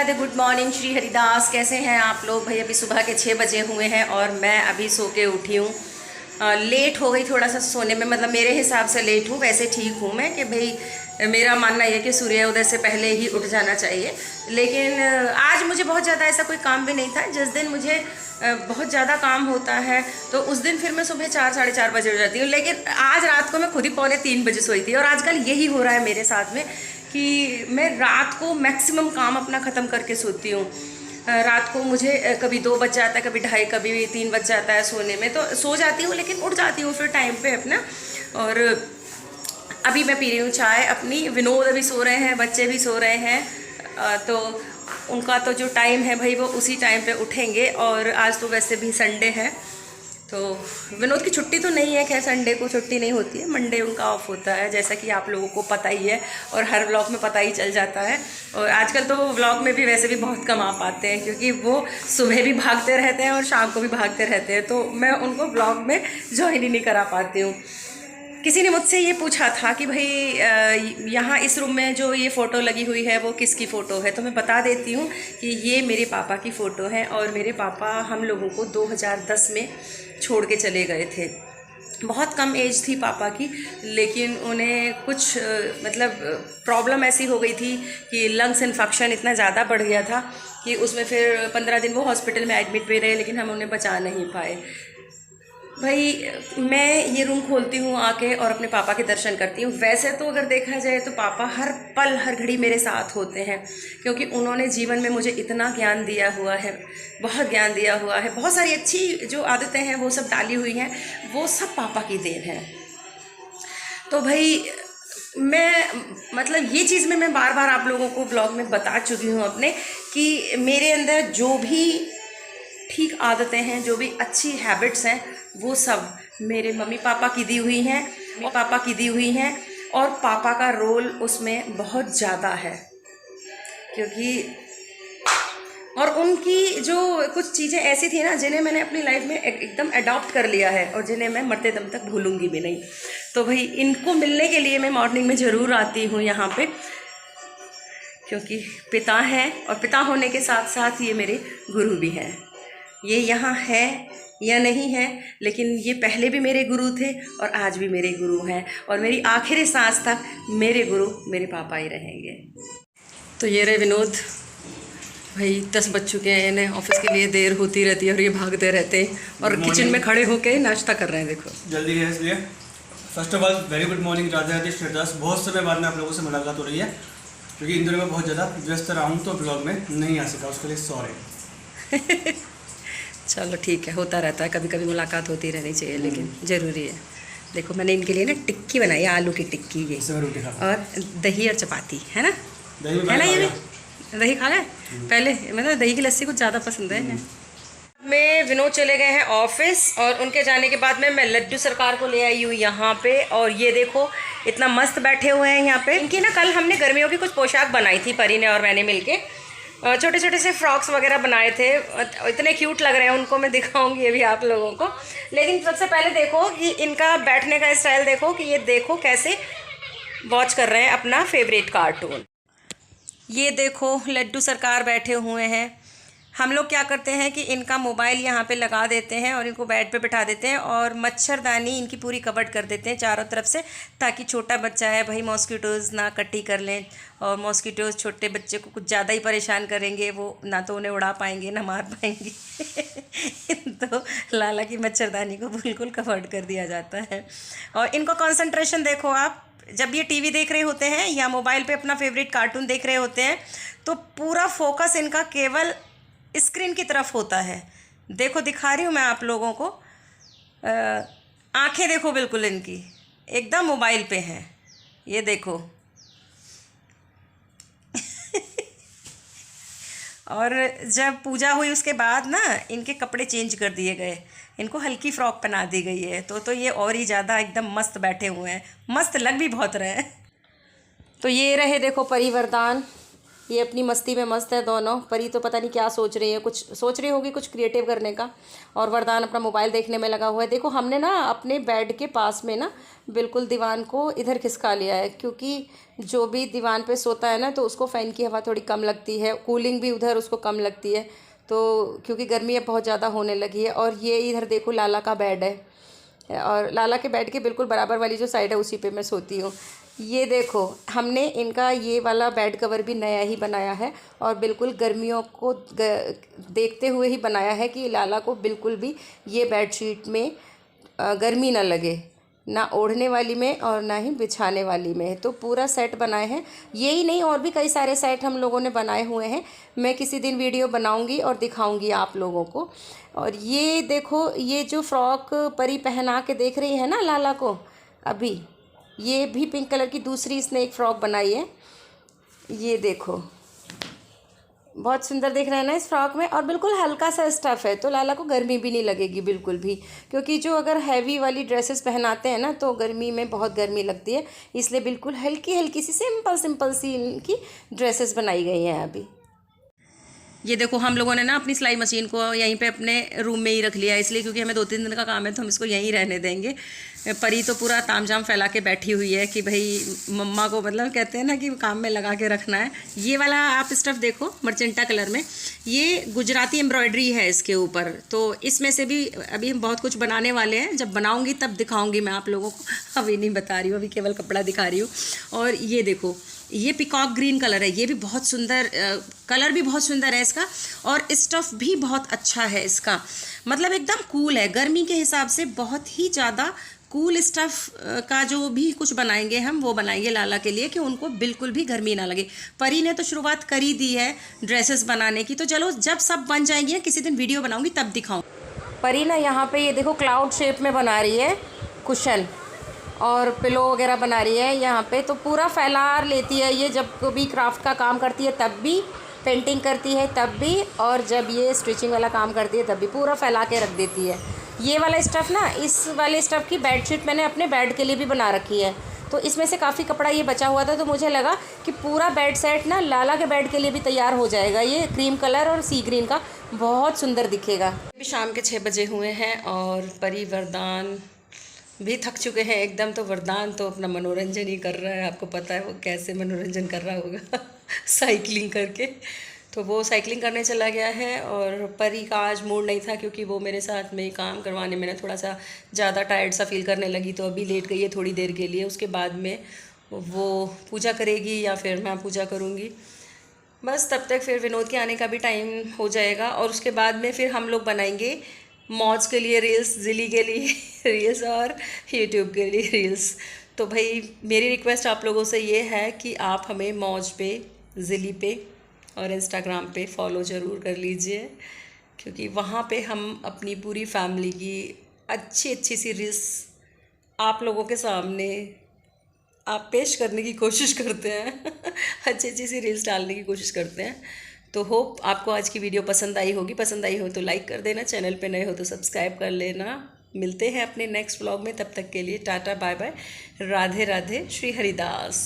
Radhe, good morning Shri Haridas. कैसे हैं आप लोग भाई? अभी सुबह के 6 बजे हुए हैं और मैं अभी सो के उठी हूँ। लेट हो गई थोड़ा सा सोने में, मतलब मेरे हिसाब से लेट हूँ, वैसे ठीक हूँ मैं कि भाई मेरा मानना यह है कि सूर्योदय से पहले ही उठ जाना चाहिए। लेकिन आज मुझे बहुत ज़्यादा ऐसा कोई काम भी नहीं था। जिस दिन मुझे बहुत ज़्यादा काम होता है तो उस दिन फिर मैं सुबह 4 साढ़े 4 बजे उठ जाती हूँ। लेकिन आज रात को मैं खुद ही पौने 3 बजे सोई थी और आजकल यही हो रहा है मेरे साथ में कि मैं रात को मैक्सिमम काम अपना ख़त्म करके सोती हूँ। रात को मुझे कभी 2 बज जाता है, कभी 2:30, कभी 3 बज जाता है सोने में। तो सो जाती हूँ लेकिन उठ जाती हूँ फिर टाइम पे अपना। और अभी मैं पी रही हूँ चाय अपनी। विनोद अभी सो रहे हैं, बच्चे भी सो रहे हैं। तो उनका तो जो टाइम है भाई वो उसी टाइम पे उठेंगे। और आज तो वैसे भी संडे है तो विनोद की छुट्टी तो नहीं है, खैर संडे को छुट्टी नहीं होती है, मंडे उनका ऑफ होता है, जैसा कि आप लोगों को पता ही है और हर व्लॉग में पता ही चल जाता है। और आजकल तो वो व्लॉग में भी वैसे भी बहुत कम आ पाते हैं क्योंकि वो सुबह भी भागते रहते हैं और शाम को भी भागते रहते हैं, तो मैं उनको व्लॉग में ज्वाइन ही नहीं करा पाती हूँ। किसी ने मुझसे ये पूछा था कि भाई यहाँ इस रूम में जो ये फ़ोटो लगी हुई है वो किसकी फ़ोटो है, तो मैं बता देती हूँ कि ये मेरे पापा की फ़ोटो है। और मेरे पापा हम लोगों को 2010 में छोड़ के चले गए थे। बहुत कम एज थी पापा की, लेकिन उन्हें कुछ मतलब प्रॉब्लम ऐसी हो गई थी कि लंग्स इन्फेक्शन इतना ज़्यादा बढ़ गया था कि उसमें फिर 15 दिन वो हॉस्पिटल में एडमिट भी रहे, लेकिन हम उन्हें बचा नहीं पाए। भाई मैं ये रूम खोलती हूँ आके और अपने पापा के दर्शन करती हूँ। वैसे तो अगर देखा जाए तो पापा हर पल हर घड़ी मेरे साथ होते हैं क्योंकि उन्होंने जीवन में मुझे इतना ज्ञान दिया हुआ है, बहुत ज्ञान दिया हुआ है। बहुत सारी अच्छी जो आदतें हैं वो सब डाली हुई हैं, वो सब पापा की देन है। तो भाई मैं मतलब ये चीज़ में मैं बार बार आप लोगों को ब्लॉग में बता चुकी हूँ अपने कि मेरे अंदर जो भी ठीक आदतें हैं, जो भी अच्छी हैबिट्स हैं, वो सब मेरे मम्मी पापा की दी हुई हैं और पापा की दी हुई हैं। और पापा का रोल उसमें बहुत ज़्यादा है क्योंकि और उनकी जो कुछ चीज़ें ऐसी थी ना जिन्हें मैंने अपनी लाइफ में एकदम अडॉप्ट कर लिया है और जिन्हें मैं मरते दम तक भूलूंगी भी नहीं। तो भाई इनको मिलने के लिए मैं मॉर्निंग में ज़रूर आती हूँ यहाँ पे, क्योंकि पिता हैं और पिता होने के साथ साथ ये मेरे गुरु भी हैं। ये यहाँ है या नहीं है, लेकिन ये पहले भी मेरे गुरु थे और आज भी मेरे गुरु हैं और मेरी आखिरी सांस तक मेरे गुरु मेरे पापा ही रहेंगे। तो ये रहे विनोद भाई, 10 बज चुके हैं, इन्हें ऑफिस के लिए देर होती रहती है और ये भागते रहते हैं और किचन में खड़े होकर नाश्ता कर रहे हैं। देखो जल्दी है इसलिए। First of all very good morning Radhe Radhe Shridas. बहुत समय बाद में आप लोगों से मुलाकात हो रही है क्योंकि इन दिनों में बहुत ज़्यादा व्यस्त रहा हूँ तो ब्लॉग में नहीं आ सका, उसके लिए सॉरी। चलो ठीक है, होता रहता है, कभी कभी मुलाकात होती रहनी चाहिए, लेकिन ज़रूरी है। देखो मैंने इनके लिए ना टिक्की बनाई है, आलू की टिक्की ये, और दही और चपाती है ना, है ना? ये भी दही खा लें पहले, मतलब दही की लस्सी कुछ ज़्यादा पसंद है। मैं विनोद चले गए हैं ऑफिस और उनके जाने के बाद में मैं लड्डू सरकार को ले आई हूँ यहाँ पे। और ये देखो इतना मस्त बैठे हुए हैं यहाँ पे। इनकी ना कल हमने गर्मियों की कुछ पोशाक बनाई थी, परी ने और मैंने मिलके छोटे छोटे से फ्रॉक्स वगैरह बनाए थे, इतने क्यूट लग रहे हैं, उनको मैं दिखाऊंगी अभी आप लोगों को। लेकिन सबसे पहले देखो कि इनका बैठने का स्टाइल देखो कि ये देखो कैसे वॉच कर रहे हैं अपना फेवरेट कार्टून। ये देखो लड्डू सरकार बैठे हुए हैं। हम लोग क्या करते हैं कि इनका मोबाइल यहाँ पे लगा देते हैं और इनको बेड पे बिठा देते हैं और मच्छरदानी इनकी पूरी कवर्ड कर देते हैं चारों तरफ से, ताकि छोटा बच्चा है भाई मॉस्किटोज़ ना कट्टी कर लें। और मॉस्किटोज़ छोटे बच्चे को कुछ ज़्यादा ही परेशान करेंगे, वो ना तो उन्हें उड़ा पाएंगे ना मार पाएंगे। तो लाला की मच्छरदानी को बिल्कुल कवर्ड कर दिया जाता है। और इनको कॉन्सेंट्रेशन देखो आप, जब ये टीवी देख रहे होते हैं या मोबाइल पे अपना फेवरेट कार्टून देख रहे होते हैं तो पूरा फोकस इनका केवल स्क्रीन की तरफ होता है। देखो दिखा रही हूँ मैं आप लोगों को, आंखें देखो बिल्कुल इनकी एकदम मोबाइल पे हैं, ये देखो। और जब पूजा हुई उसके बाद ना इनके कपड़े चेंज कर दिए गए, इनको हल्की फ्रॉक पहना दी गई है, तो ये और ही ज़्यादा एकदम मस्त बैठे हुए हैं, मस्त लग भी बहुत रहे हैं। तो ये रहे देखो परिवरदान, ये अपनी मस्ती में मस्त है दोनों। परी तो पता नहीं क्या सोच रही है, कुछ सोच रही होगी कुछ क्रिएटिव करने का, और वरदान अपना मोबाइल देखने में लगा हुआ है। देखो हमने ना अपने बेड के पास में ना बिल्कुल दीवान को इधर खिसका लिया है, क्योंकि जो भी दीवान पे सोता है ना तो उसको फ़ैन की हवा थोड़ी कम लगती है, कूलिंग भी उधर उसको कम लगती है। तो क्योंकि गर्मी अब बहुत ज़्यादा होने लगी है। और ये इधर देखो लाला का बेड है, और लाला के बेड के बिल्कुल बराबर वाली जो साइड है उसी पे मैं सोती हूँ। ये देखो हमने इनका ये वाला बेड कवर भी नया ही बनाया है, और बिल्कुल गर्मियों को देखते हुए ही बनाया है कि लाला को बिल्कुल भी ये बेडशीट में गर्मी ना लगे, ना ओढ़ने वाली में और ना ही बिछाने वाली में। तो पूरा सेट बनाए हैं, यही नहीं और भी कई सारे सेट हम लोगों ने बनाए हुए हैं। मैं किसी दिन वीडियो बनाऊंगी और दिखाऊंगी आप लोगों को। और ये देखो ये जो फ्रॉक परी पहना के देख रही है ना लाला को अभी, ये भी पिंक कलर की दूसरी इसने एक फ़्रॉक बनाई है। ये देखो बहुत सुंदर दिख रहा है ना इस फ्रॉक में, और बिल्कुल हल्का सा स्टफ़ है तो लाला को गर्मी भी नहीं लगेगी बिल्कुल भी। क्योंकि जो अगर हैवी वाली ड्रेसेस पहनाते हैं ना तो गर्मी में बहुत गर्मी लगती है, इसलिए बिल्कुल हल्की हल्की सी सिंपल सी इनकी ड्रेसेस बनाई गई हैं अभी। ये देखो हम लोगों ने ना अपनी सिलाई मशीन को यहीं पे अपने रूम में ही रख लिया है, इसलिए क्योंकि हमें 2-3 दिन का काम है तो हम इसको यहीं रहने देंगे। परी तो पूरा तामझाम फैला के बैठी हुई है कि भाई मम्मा को, मतलब कहते हैं ना कि काम में लगा के रखना है। ये वाला आप स्टफ़ देखो मर्चेंटा कलर में, ये गुजराती एम्ब्रॉयडरी है इसके ऊपर। तो इसमें से भी अभी हम बहुत कुछ बनाने वाले हैं, जब बनाऊँगी तब दिखाऊँगी मैं आप लोगों को, अभी नहीं बता रही हूँ, अभी केवल कपड़ा दिखा रही हूँ। और ये देखो ये पिकॉक ग्रीन कलर है, ये भी बहुत सुंदर कलर भी बहुत सुंदर है इसका, और स्टफ़ भी बहुत अच्छा है इसका, मतलब एकदम कूल है। गर्मी के हिसाब से बहुत ही ज़्यादा कूल स्टफ़ का जो भी कुछ बनाएंगे हम वो बनाएंगे लाला के लिए, कि उनको बिल्कुल भी गर्मी ना लगे। परी ने तो शुरुआत कर ही दी है ड्रेसेस बनाने की, तो चलो जब सब बन जाएंगी ना किसी दिन वीडियो बनाऊँगी तब दिखाऊँ। परी ना यहाँ पे ये देखो क्लाउड शेप में बना रही है कुशन और पिलो वगैरह बना रही है यहाँ पे। तो पूरा फैला लेती है ये, जब कभी क्राफ्ट का काम करती है तब भी, पेंटिंग करती है तब भी, और जब ये स्टिचिंग वाला काम करती है तब भी पूरा फैला के रख देती है। ये वाला स्टफ़ ना, इस वाले स्टफ़ की बेडशीट मैंने अपने बेड के लिए भी बना रखी है, तो इसमें से काफ़ी कपड़ा ये बचा हुआ था, तो मुझे लगा कि पूरा बेड सेट ना लाला के बेड के लिए भी तैयार हो जाएगा। ये क्रीम कलर और सी ग्रीन का बहुत सुंदर दिखेगा। अभी शाम के 6 बजे हुए हैं और परी वरदान भी थक चुके हैं एकदम। तो वरदान तो अपना मनोरंजन ही कर रहा है, आपको पता है वो कैसे मनोरंजन कर रहा होगा साइकिलिंग करके। तो वो साइकिलिंग करने चला गया है, और परी का आज मूड नहीं था क्योंकि वो मेरे साथ में काम करवाने में ना थोड़ा सा ज़्यादा टायर्ड सा फील करने लगी, तो अभी लेट गई है थोड़ी देर के लिए। उसके बाद में वो पूजा करेगी या फिर मैं पूजा करूँगी, बस तब तक फिर विनोद के आने का भी टाइम हो जाएगा। और उसके बाद में फिर हम लोग बनाएंगे मौज के लिए रील्स, जिली के लिए रील्स और यूट्यूब के लिए रील्स। तो भाई मेरी रिक्वेस्ट आप लोगों से ये है कि आप हमें मौज पे, जिली पे और इंस्टाग्राम पे फॉलो ज़रूर कर लीजिए, क्योंकि वहाँ पे हम अपनी पूरी फैमिली की अच्छी सी रील्स आप लोगों के सामने आप पेश करने की कोशिश करते हैं अच्छी सी रील्स डालने की कोशिश करते हैं। तो होप आपको आज की वीडियो पसंद आई होगी। पसंद आई हो तो लाइक कर देना, चैनल पे नए हो तो सब्सक्राइब कर लेना। मिलते हैं अपने नेक्स्ट व्लॉग में, तब तक के लिए tata bye bye, Radhe Radhe, Shri Haridas.